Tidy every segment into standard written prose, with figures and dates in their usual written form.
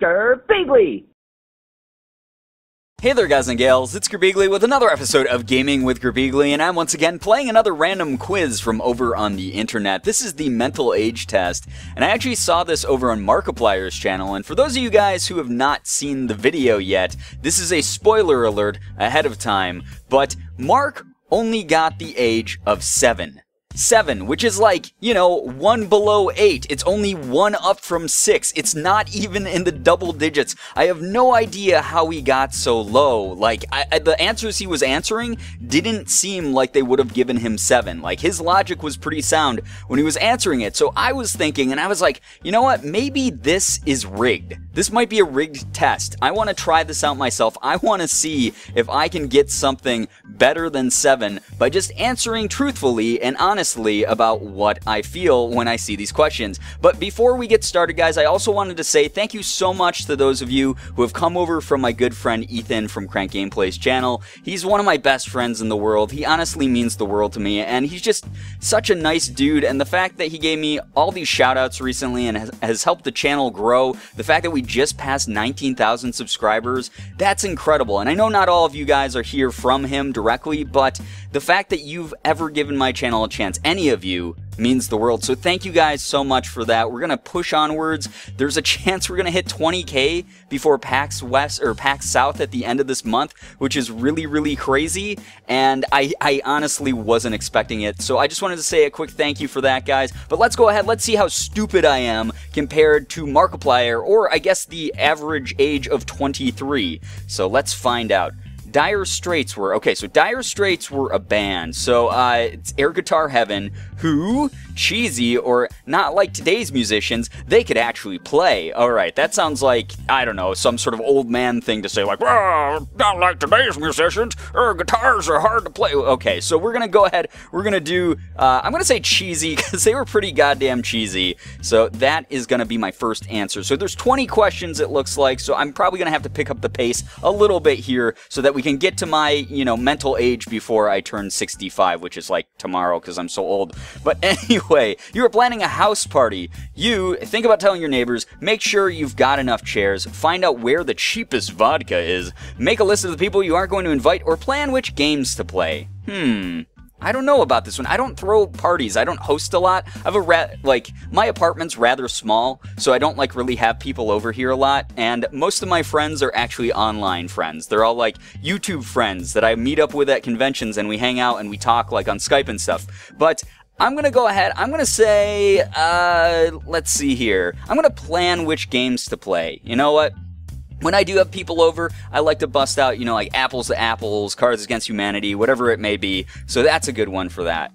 Girbeagly! Hey there guys and gals, it's Girbeagly with another episode of Gaming with Girbeagly, and I'm once again playing another random quiz from over on the internet. This is the mental age test, and I actually saw this over on Markiplier's channel, and for those of you guys who have not seen the video yet, this is a spoiler alert ahead of time, but Mark only got the age of 7. 7, which is like, you know, 1 below 8. It's only 1 up from 6. It's not even in the double digits. I have no idea how he got so low. Like, the answers he was answering didn't seem like they would have given him 7. Like, his logic was pretty sound when he was answering it. So I was thinking, and I was like, you know what? Maybe this is rigged. This might be a rigged test. I want to try this out myself. I want to see if I can get something better than 7 by just answering truthfully and honestly about what I feel when I see these questions. But before we get started, guys, I also wanted to say thank you so much to those of you who have come over from my good friend Ethan from Crank Gameplay's channel. He's one of my best friends in the world. He honestly means the world to me, and he's just such a nice dude, and the fact that he gave me all these shoutouts recently and has helped the channel grow, the fact that we just passed 19,000 subscribers, that's incredible. And I know not all of you guys are here from him directly, but the fact that you've ever given my channel a chance, any of you, means the world. So thank you guys so much for that. We're gonna push onwards. There's a chance we're gonna hit 20K before PAX West or PAX South at the end of this month, which is really, really crazy. And I honestly wasn't expecting it. So I just wanted to say a quick thank you for that, guys. But let's go ahead. Let's see how stupid I am compared to Markiplier, or I guess the average age of 23. So let's find out. Dire Straits were, okay, so Dire Straits were a band, so it's Air Guitar Heaven, who, cheesy, or not like today's musicians, they could actually play. Alright, that sounds like, I don't know, some sort of old man thing to say, like, well, not like today's musicians, guitars are hard to play. Okay, so we're gonna go ahead, we're gonna do, I'm gonna say cheesy, because they were pretty goddamn cheesy, so that is gonna be my first answer. So there's 20 questions, it looks like, so I'm probably gonna have to pick up the pace a little bit here, so that we can get to my, you know, mental age before I turn 65, which is like tomorrow because I'm so old. But anyway, you are planning a house party. You think about telling your neighbors, make sure you've got enough chairs, find out where the cheapest vodka is, make a list of the people you aren't going to invite, or plan which games to play. I don't know about this one. I don't throw parties. I don't host a lot. I have my apartment's rather small, so I don't like really have people over here a lot, and most of my friends are actually online friends. They're all like YouTube friends that I meet up with at conventions, and we hang out and we talk like on Skype and stuff. But I'm gonna go ahead, I'm gonna say, let's see here. I'm gonna plan which games to play. You know what? When I do have people over, I like to bust out, you know, like Apples to Apples, Cards Against Humanity, whatever it may be. So that's a good one for that.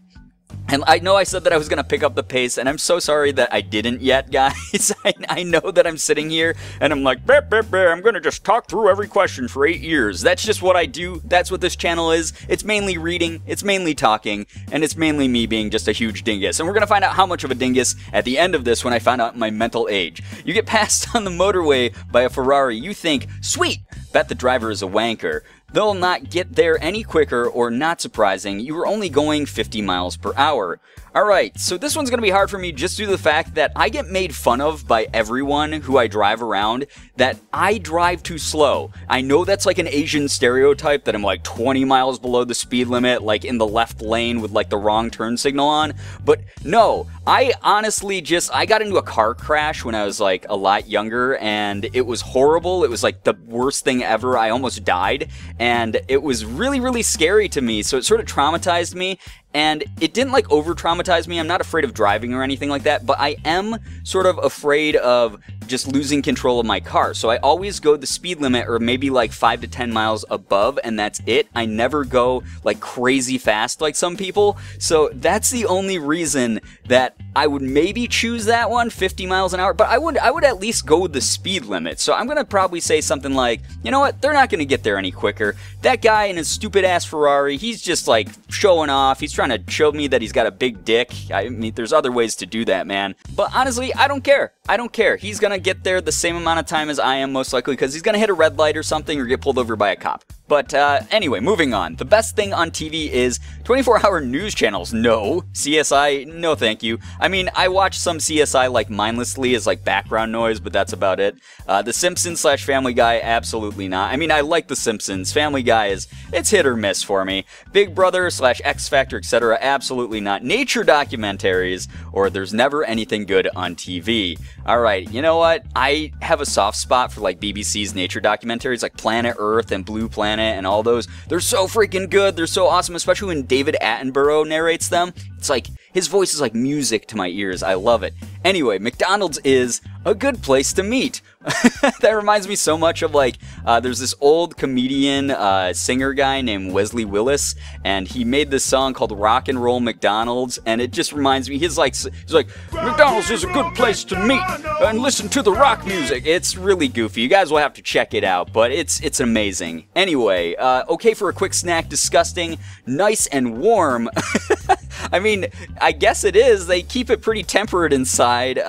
And I know I said that I was going to pick up the pace, and I'm so sorry that I didn't yet, guys. I know that I'm sitting here, and I'm like, bah, bah, bah, I'm going to just talk through every question for 8 years. That's just what I do. That's what this channel is. It's mainly reading, it's mainly talking, and it's mainly me being just a huge dingus. And we're going to find out how much of a dingus at the end of this when I find out my mental age. You get passed on the motorway by a Ferrari. You think, sweet, bet the driver is a wanker. They'll not get there any quicker, or not surprising, you were only going 50 miles per hour. Alright, so this one's going to be hard for me just due to the fact that I get made fun of by everyone who I drive around that I drive too slow. I know that's like an Asian stereotype that I'm like 20 miles below the speed limit, like in the left lane with like the wrong turn signal on, but no, I honestly I got into a car crash when I was like a lot younger, and it was horrible. It was like the worst thing ever. I almost died, and it was really, really scary to me, so it sort of traumatized me. And it didn't like over-traumatize me. I'm not afraid of driving or anything like that, but I am sort of afraid of just losing control of my car. So I always go the speed limit, or maybe like 5 to 10 miles above, and that's it. I never go like crazy fast like some people. So that's the only reason that I would maybe choose that one, 50 miles an hour, but I would at least go with the speed limit. So I'm gonna probably say something like, you know what, they're not gonna get there any quicker. That guy in his stupid ass Ferrari, he's just like showing off. He's trying to show me that he's got a big dick. I mean, there's other ways to do that, man. But honestly, I don't care. I don't care. He's gonna get there the same amount of time as I am, most likely, because he's gonna hit a red light or something, or get pulled over by a cop. But anyway, moving on. The best thing on TV is 24-hour news channels. No. CSI, no thank you. I mean, I watch some CSI like mindlessly as like background noise, but that's about it. The Simpsons / Family Guy, absolutely not. I mean, I like The Simpsons. Family Guy it's hit or miss for me. Big Brother / X Factor, etc., absolutely not. Nature documentaries, or there's never anything good on TV. Alright, you know what? I have a soft spot for like BBC's nature documentaries, like Planet Earth and Blue Planet and all those. They're so freaking good. They're so awesome, especially when David Attenborough narrates them. It's like, his voice is like music to my ears. I love it. Anyway, McDonald's is a good place to meet. That reminds me so much of like, there's this old comedian, singer guy named Wesley Willis, and he made this song called Rock and Roll McDonald's, and it just reminds me, he's like, McDonald's is a good place to meet and listen to the rock music. It's really goofy. You guys will have to check it out, but it's amazing. Anyway, okay for a quick snack, disgusting, nice and warm. I mean, I guess it is. They keep it pretty temperate inside,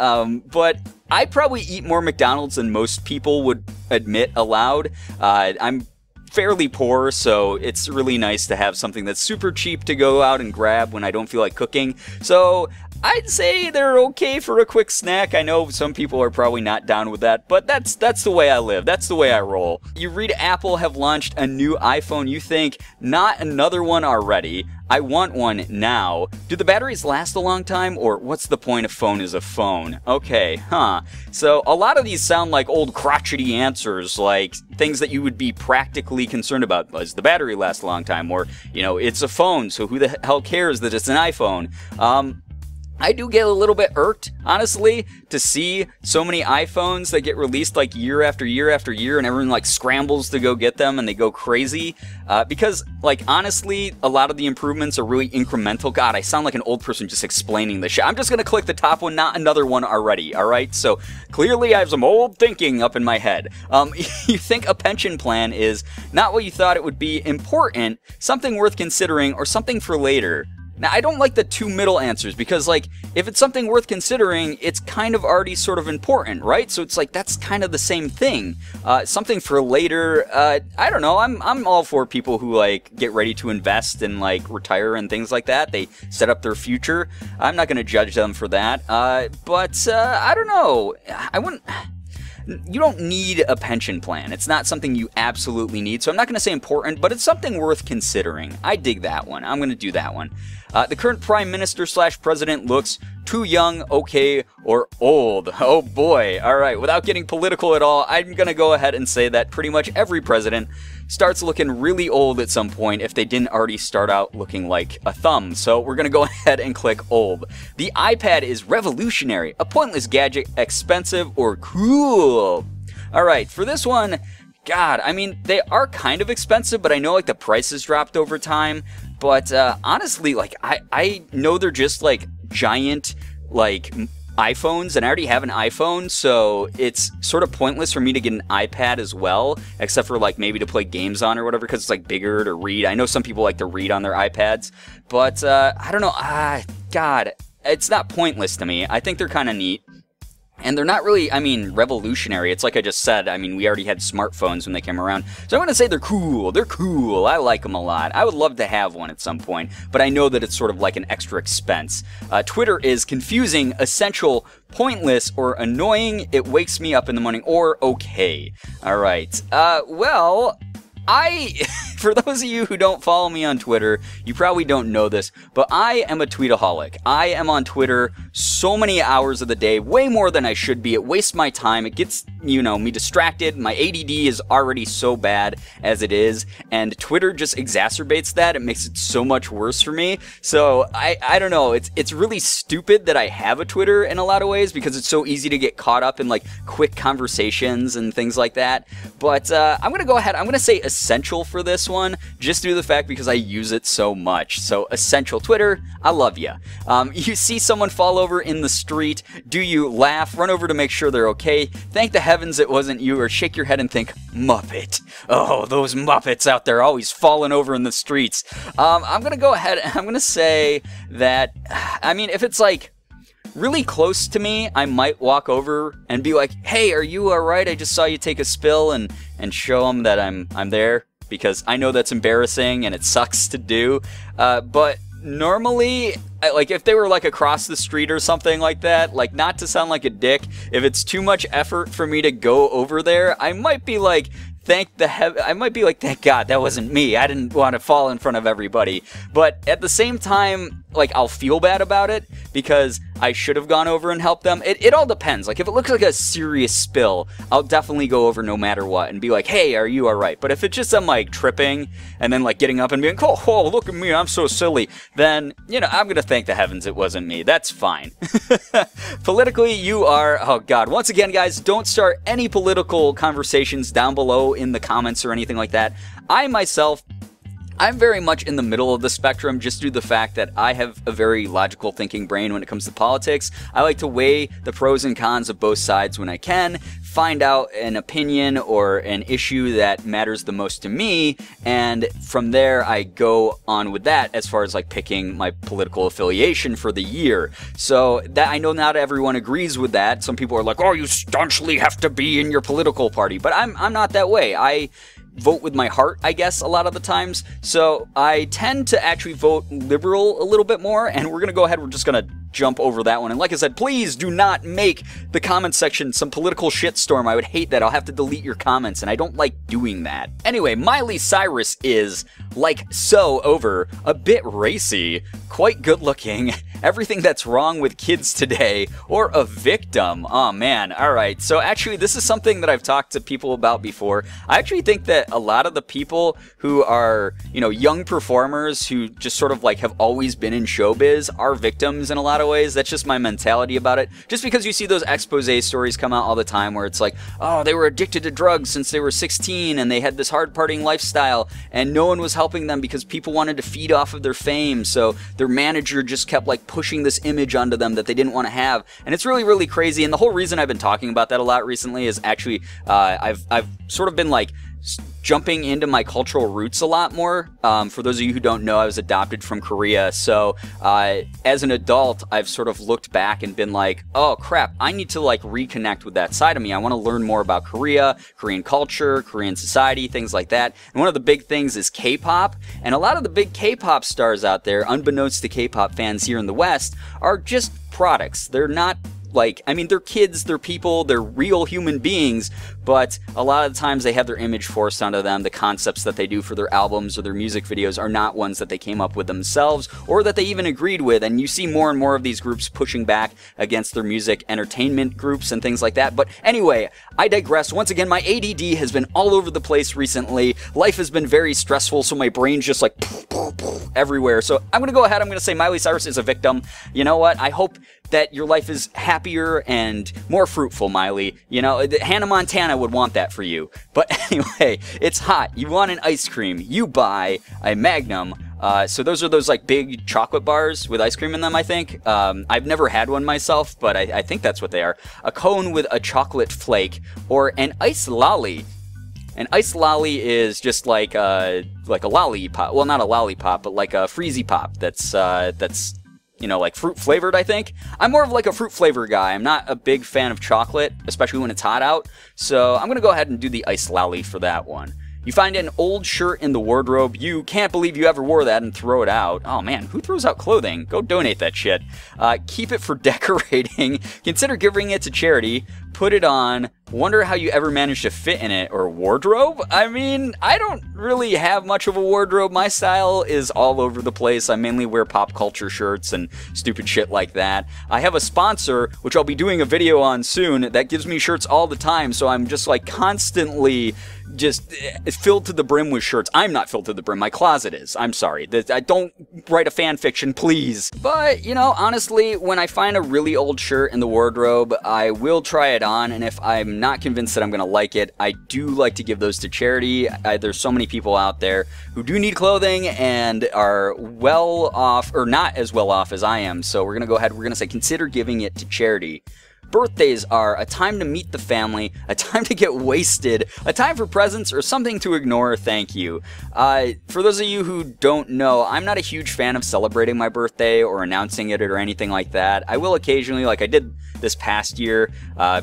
but I probably eat more McDonald's than most people would admit aloud. I'm fairly poor, so it's really nice to have something that's super cheap to go out and grab when I don't feel like cooking. So I'd say they're okay for a quick snack. I know some people are probably not down with that, but that's the way I live. That's the way I roll. You read Apple have launched a new iPhone, you think, not another one already. I want one now. Do the batteries last a long time, or what's the point of phone is a phone? Okay, huh. So a lot of these sound like old crotchety answers, like things that you would be practically concerned about. Does the battery last a long time? Or, you know, it's a phone, so who the hell cares that it's an iPhone? I do get a little bit irked, honestly, to see so many iPhones that get released like year after year after year, and everyone like scrambles to go get them and they go crazy. Because, like, honestly, a lot of the improvements are really incremental. God, I sound like an old person just explaining this shit. I'm just gonna click the top one, not another one already, alright? So, clearly I have some old thinking up in my head. You think a pension plan is not what you thought it would be, important, something worth considering, or something for later. Now, I don't like the two middle answers, because, like, if it's something worth considering, it's kind of already sort of important, right? So it's like, that's kind of the same thing. Something for later, I don't know, I'm all for people who, like, get ready to invest and, like, retire and things like that. They set up their future. I'm not gonna judge them for that. But I don't know. I wouldn't... You don't need a pension plan. It's not something you absolutely need, so I'm not going to say important, but it's something worth considering. I dig that one. I'm going to do that one. The current Prime Minister / President looks too young, okay, or old. Oh boy. Alright, without getting political at all, I'm going to go ahead and say that pretty much every president starts looking really old at some point if they didn't already start out looking like a thumb. So we're going to go ahead and click old. The iPad is revolutionary, a pointless gadget, expensive, or cool. Alright, for this one, God, I mean, they are kind of expensive, but I know like the prices dropped over time. But honestly, like, I know they're just like giant, like, iPhones, and I already have an iPhone, so it's sort of pointless for me to get an iPad as well, except for like maybe to play games on or whatever, because it's like bigger to read. I know some people like to read on their iPads, but I don't know. God, it's not pointless to me. I think they're kind of neat. And they're not really, I mean, revolutionary. It's like I just said, I mean, we already had smartphones when they came around. So I'm going to say they're cool. They're cool. I like them a lot. I would love to have one at some point, but I know that it's sort of like an extra expense. Twitter is confusing, essential, pointless, or annoying. It wakes me up in the morning, or okay. All right. Well... for those of you who don't follow me on Twitter, you probably don't know this, but I am a tweetaholic. I am on Twitter so many hours of the day, way more than I should be. It wastes my time. It gets, you know, me distracted. My ADD is already so bad as it is, and Twitter just exacerbates that. It makes it so much worse for me. So I don't know. It's really stupid that I have a Twitter in a lot of ways, because it's so easy to get caught up in like quick conversations and things like that. But I'm gonna go ahead. I'm gonna say essential for this one, just due to the fact because I use it so much. So essential. Twitter, I love ya. You see someone fall over in the street, do you laugh, run over to make sure they're okay, thank the heavens it wasn't you, or shake your head and think, Muppet. Oh, those Muppets out there always falling over in the streets. I'm gonna go ahead and I'm gonna say that, I mean, if it's like really close to me, I might walk over and be like, hey, are you alright? I just saw you take a spill, and show them that I'm there. because I know that's embarrassing and it sucks to do, but normally, like, if they were, like, across the street or something like that, like, not to sound like a dick, if it's too much effort for me to go over there, I might be like, I might be like, thank God, that wasn't me. I didn't want to fall in front of everybody. But at the same time, like, I'll feel bad about it because I should have gone over and helped them. It all depends. Like, if it looks like a serious spill, I'll definitely go over no matter what and be like, hey, are you all right? But if it's just I'm, like, tripping and then, like, getting up and being, oh, look at me, I'm so silly, then, you know, I'm going to thank the heavens it wasn't me. That's fine. Politically, you are, oh, God. Once again, guys, don't start any political conversations down below in the comments or anything like that. I'm very much in the middle of the spectrum just due to the fact that I have a very logical thinking brain when it comes to politics. I like to weigh the pros and cons of both sides when I can, find out an opinion or an issue that matters the most to me, and from there I go on with that as far as like picking my political affiliation for the year. So that I know not everyone agrees with that. Some people are like, oh, you staunchly have to be in your political party, but I'm not that way. I vote with my heart, I guess, a lot of the times. So I tend to actually vote liberal a little bit more, and we're going to go ahead, we're just going to jump over that one. And like I said, please do not make the comment section some political shitstorm. I would hate that. I'll have to delete your comments, and I don't like doing that. Anyway, Miley Cyrus is, like so, over, a bit racy, quite good looking, everything that's wrong with kids today, or a victim. Oh man, alright. So actually, this is something that I've talked to people about before. I actually think that a lot of the people who are, you know, young performers who just sort of like have always been in showbiz are victims in a lot of ways. That's just my mentality about it. Just because you see those expose stories come out all the time where it's like, oh, they were addicted to drugs since they were 16 and they had this hard partying lifestyle and no one was helping them because people wanted to feed off of their fame, so their manager just kept like pushing this image onto them that they didn't want to have. And it's really, really crazy. And the whole reason I've been talking about that a lot recently is actually I've sort of been like jumping into my cultural roots a lot more. For those of you who don't know, I was adopted from Korea, so as an adult, I've sort of looked back and been like, oh crap, I need to like reconnect with that side of me. I want to learn more about Korea, Korean culture, Korean society, things like that. And one of the big things is K-pop, and a lot of the big K-pop stars out there, unbeknownst to K-pop fans here in the West, are just products. They're not like, I mean, they're kids, they're people, they're real human beings, but a lot of the times they have their image forced onto them. The concepts that they do for their albums or their music videos are not ones that they came up with themselves or that they even agreed with, and you see more and more of these groups pushing back against their music entertainment groups and things like that. But anyway, I digress. Once again, my ADD has been all over the place recently. Life has been very stressful, so my brain's just like everywhere. So I'm going to go ahead, I'm going to say Miley Cyrus is a victim. You know what? I hope that your life is happier and more fruitful, Miley. You know, Hannah Montana would want that for you. But anyway, it's hot. You want an ice cream. You buy a Magnum. So those are those like big chocolate bars with ice cream in them, I think. I've never had one myself, but I think that's what they are. A cone with a chocolate flake, or an ice lolly. An ice lolly is just like a lollipop. Well, not a lollipop, but like a freezy pop that's you know, like fruit flavored, I think. I'm more of like a fruit flavor guy. I'm not a big fan of chocolate, especially when it's hot out. So I'm going to go ahead and do the ice lolly for that one. You find an old shirt in the wardrobe. You can't believe you ever wore that and throw it out. Oh man, who throws out clothing? Go donate that shit. Keep it for decorating. Consider giving it to charity. Put it on. Wonder how you ever managed to fit in it. Or wardrobe? I mean, I don't really have much of a wardrobe. My style is all over the place. I mainly wear pop culture shirts and stupid shit like that. I have a sponsor, which I'll be doing a video on soon, that gives me shirts all the time, so I'm just like constantly just filled to the brim with shirts. I'm not filled to the brim. My closet is. I'm sorry. I don't write a fan fiction, please. But, you know, honestly, when I find a really old shirt in the wardrobe, I will try it on, and if I'm not convinced that I'm going to like it, I do like to give those to charity. There's so many people out there who do need clothing and are well off, or not as well off as I am, so we're going to go ahead, we're going to say consider giving it to charity. birthdays are a time to meet the family, a time to get wasted, a time for presents, or something to ignore thank you. For those of you who don't know, I'm not a huge fan of celebrating my birthday or announcing it or anything like that. I will occasionally, like I did this past year,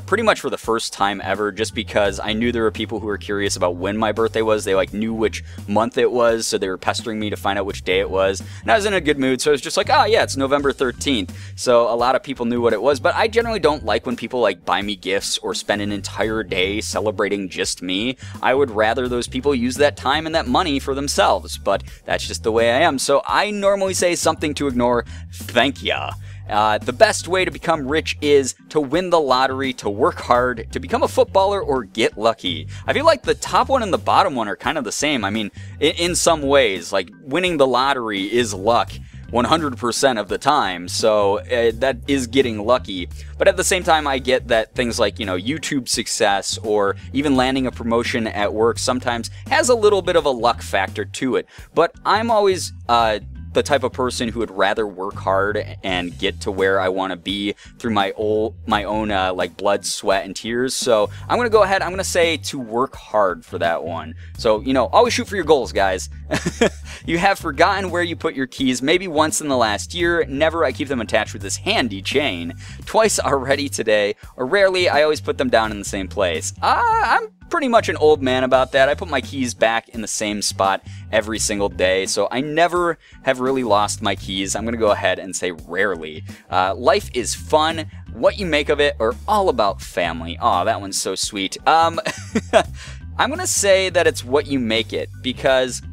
pretty much for the first time ever, just because I knew there were people who were curious about when my birthday was. They like knew which month it was, so they were pestering me to find out which day it was. And I was in a good mood, so I was just like, oh yeah, it's November 13th. So a lot of people knew what it was, but I generally don't like when people like buy me gifts or spend an entire day celebrating just me. I would rather those people use that time and that money for themselves, but that's just the way I am. So I normally say something to ignore, thank ya. The best way to become rich is to win the lottery, to work hard, to become a footballer, or get lucky. I feel like the top one and the bottom one are kind of the same. I mean, in some ways, like winning the lottery is luck 100% of the time, so that is getting lucky. But at the same time, I get that things like, you know, YouTube success or even landing a promotion at work sometimes has a little bit of a luck factor to it. But I'm always the type of person who would rather work hard and get to where I want to be through my own like blood, sweat, and tears. So I'm gonna go ahead. I'm gonna say to work hard for that one. So, you know, always shoot for your goals, guys. You have forgotten where you put your keys, maybe once in the last year. Never. I keep them attached with this handy chain. Twice already today, or rarely. I always put them down in the same place. I'm pretty much an old man about that. I put my keys back in the same spot every single day, so I never have really lost my keys. I'm going to go ahead and say rarely. Life is fun. What you make of it are all about family. Aw, that one's so sweet. I'm going to say that it's what you make it, because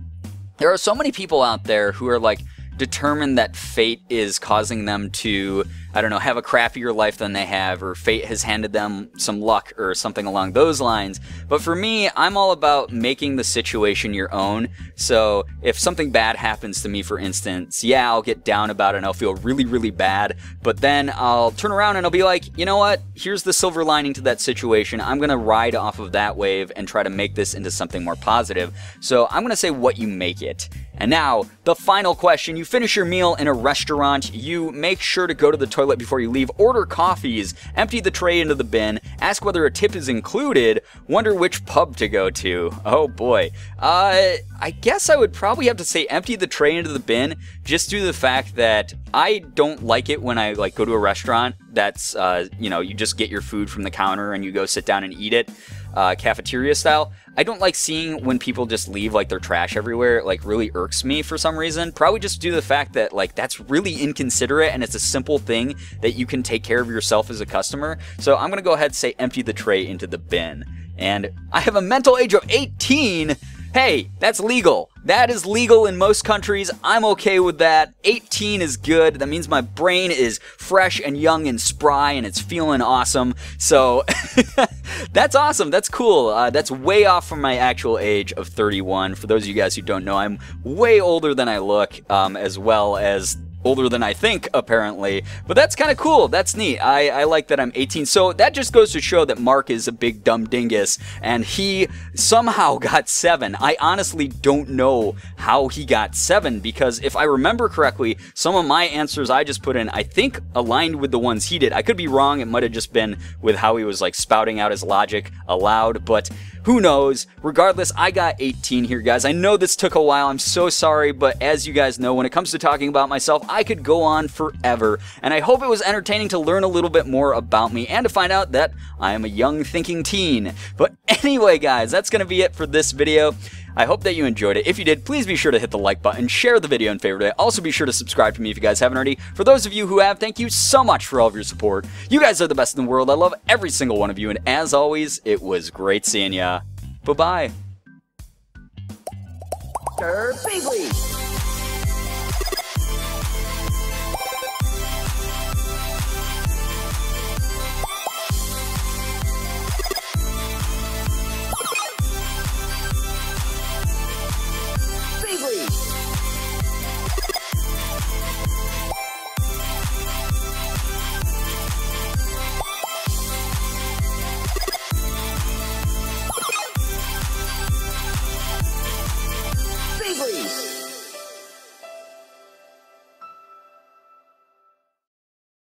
there are so many people out there who are like determined that fate is causing them to, I don't know, have a crappier life than they have, or fate has handed them some luck or something along those lines. But for me, I'm all about making the situation your own. So if something bad happens to me, for instance, yeah, I'll get down about it and I'll feel really, really bad. But then I'll turn around and I'll be like, you know what? Here's the silver lining to that situation. I'm going to ride off of that wave and try to make this into something more positive. So I'm going to say what you make it. And now, the final question. You finish your meal in a restaurant, you make sure to go to the toilet before you leave, order coffees, empty the tray into the bin, ask whether a tip is included, wonder which pub to go to. Oh boy. I guess I would probably have to say empty the tray into the bin, just due to the fact that I don't like it when I like go to a restaurant that's, you know, you just get your food from the counter and you go sit down and eat it, cafeteria style. I don't like seeing when people just leave like their trash everywhere. It like really irks me for some reason. Probably just due to the fact that like that's really inconsiderate and it's a simple thing that you can take care of yourself as a customer. So I'm gonna go ahead and say empty the tray into the bin. And I have a mental age of 18. Hey, that's legal. That is legal in most countries. I'm okay with that. 18 is good. That means my brain is fresh and young and spry and it's feeling awesome. So that's awesome. That's cool. That's way off from my actual age of 31. For those of you guys who don't know, I'm way older than I look, as well as older than I think, apparently. But that's kind of cool. That's neat. I like that I'm 18. So that just goes to show that Mark is a big dumb dingus, and he somehow got 7. I honestly don't know how he got 7, because if I remember correctly, some of my answers I just put in, I think, aligned with the ones he did. I could be wrong. It might have just been with how he was like spouting out his logic aloud, but who knows? Regardless, I got 18 here, guys. I know this took a while. I'm so sorry, but as you guys know, when it comes to talking about myself, I could go on forever, and I hope it was entertaining to learn a little bit more about me and to find out that I am a young thinking teen. But anyway, guys, that's going to be it for this video. I hope that you enjoyed it. If you did, please be sure to hit the like button, share the video, and favorite it. Also, be sure to subscribe to me if you guys haven't already. For those of you who have, thank you so much for all of your support. You guys are the best in the world. I love every single one of you, and as always, it was great seeing ya. Bye-bye. Girbeagly. Girbeagly.